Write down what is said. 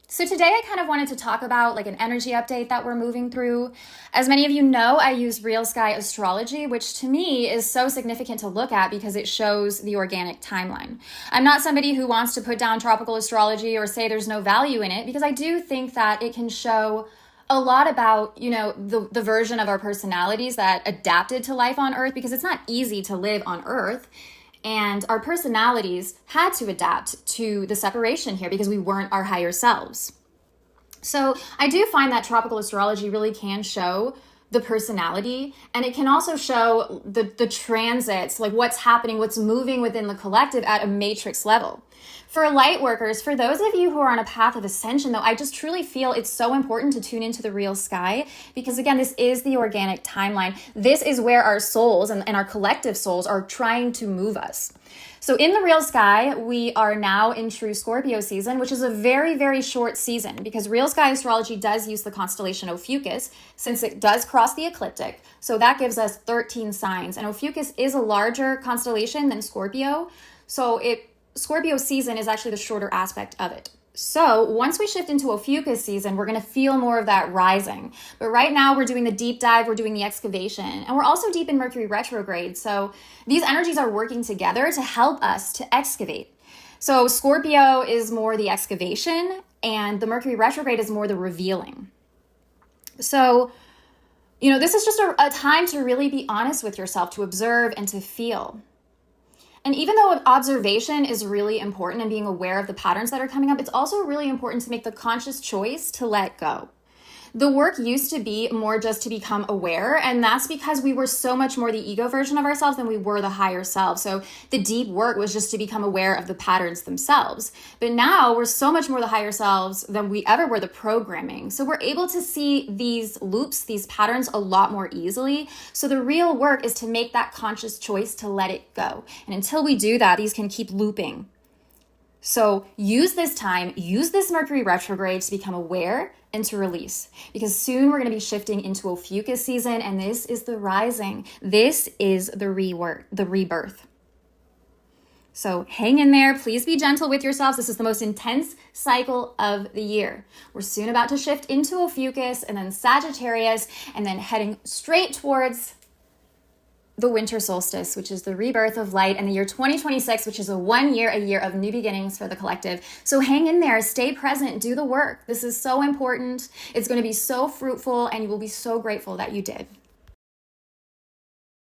So today I kind of wanted to talk about like an energy update that we're moving through. As many of you know, I use Real Sky Astrology, which to me is so significant to look at because it shows the organic timeline. I'm not somebody who wants to put down tropical astrology or say there's no value in it, because I do think that it can show a lot about, the version of our personalities that adapted to life on Earth, because it's not easy to live on Earth. And our personalities had to adapt to the separation here because we weren't our higher selves. So I do find that tropical astrology really can show the personality, and it can also show the transits, like what's happening, what's moving within the collective at a matrix level. For light workers, for those of you who are on a path of ascension, though, I just truly feel it's so important to tune into the real sky, because again, this is the organic timeline. This is where our souls and our collective souls are trying to move us. So in the real sky, we are now in True Scorpio season, which is a very, very short season, because Real Sky Astrology does use the constellation Ophiuchus, since it does cross the ecliptic. So that gives us 13 signs. And Ophiuchus is a larger constellation than Scorpio. So Scorpio season is actually the shorter aspect of it. So once we shift into Ophiuchus season, we're going to feel more of that rising. But right now we're doing the deep dive, we're doing the excavation, and we're also deep in Mercury Retrograde. So these energies are working together to help us to excavate. So Scorpio is more the excavation, and the Mercury Retrograde is more the revealing. So, this is just a time to really be honest with yourself, to observe and to feel. And even though observation is really important and being aware of the patterns that are coming up, it's also really important to make the conscious choice to let go. The work used to be more just to become aware, and that's because we were so much more the ego version of ourselves than we were the higher self. So the deep work was just to become aware of the patterns themselves. But now we're so much more the higher selves than we ever were the programming. So we're able to see these loops, these patterns a lot more easily. So the real work is to make that conscious choice to let it go. And until we do that, these can keep looping. So use this time, use this Mercury retrograde to become aware and to release, because soon we're going to be shifting into Ophiuchus season, and this is the rising. This is the rebirth. So hang in there. Please be gentle with yourselves. This is the most intense cycle of the year. We're soon about to shift into Ophiuchus and then Sagittarius, and then heading straight towards the winter solstice, which is the rebirth of light, and the year 2026, which is a year of new beginnings for the collective. So hang in there, stay present, do the work. This is so important. It's going to be so fruitful, and you will be so grateful that you did.